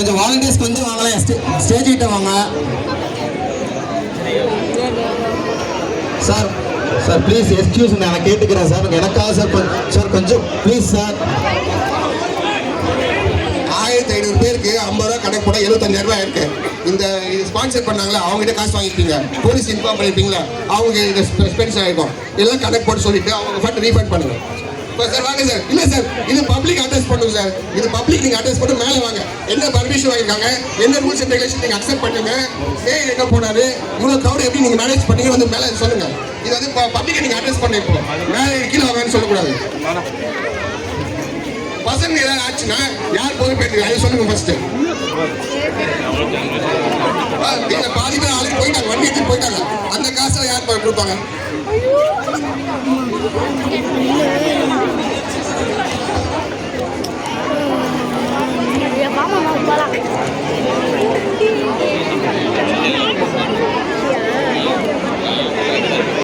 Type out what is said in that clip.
கொஞ்சம் வாலண்டியர்ஸ் கொஞ்சம் வாங்கலாம், ஸ்டேஜ் கிட்ட வாங்க சார். சார் ப்ளீஸ் எக்ஸ்கியூஸ், நான் கேட்டுக்கிறேன் சார். எனக்காக சார் கொஞ்சம் ப்ளீஸ் சார். 1500 பேருக்கு 50 ரூபா கணக்கு போட 75,000 ரூபாய் இருக்கு. இந்த இது ஸ்பான்சர் பண்ணாங்களா, அவங்ககிட்ட காசு வாங்கிப்பீங்க, போலீஸ் இன்ஃபார்ம் பண்ணிருப்பீங்களா, அவங்க இது ஸ்பென்ஸ் ஆகிருக்கும். எல்லாம் கணக்கு போட்டு சொல்லிட்டு அவங்க ஃபண்ட் ரீஃபண்ட் பண்ணுங்க. சார் வாங்க சார். இல்லை சார், இது பப்ளிக் அட்ரஸ் பண்ணுங்க சார். இது பப்ளிக், நீங்கள் அட்ரஸ் பண்ணி மேலே வாங்க. என்ன பர்மிஷன் வாங்கியிருக்காங்க, என்ன ரூல்ஸ் அண்ட் ரெகுலேஷன் நீங்கள் அக்செப்ட் பண்ணுங்க. ஏன் எங்கே போனாரு, இவ்வளோ க்ரௌட் எப்படி நீங்கள் மேனேஜ் பண்ணீங்க வந்து மேலே சொல்லுங்க. இது வந்து பப்ளிக்கை நீங்கள் அட்ரஸ் பண்ணிருப்போம். மேலே கீழே வாங்கன்னு சொல்லக்கூடாது. பசங்க ஏதாவது ஆச்சுன்னா யார் போய் போயிட்டு அதை சொல்லுங்க ஃபர்ஸ்ட். பாதி பேர் ஆளுக்கு போயிட்டாங்க, வண்டி எடுத்து போயிட்டாங்க. அந்த காசை யார் கொடுப்பாங்க?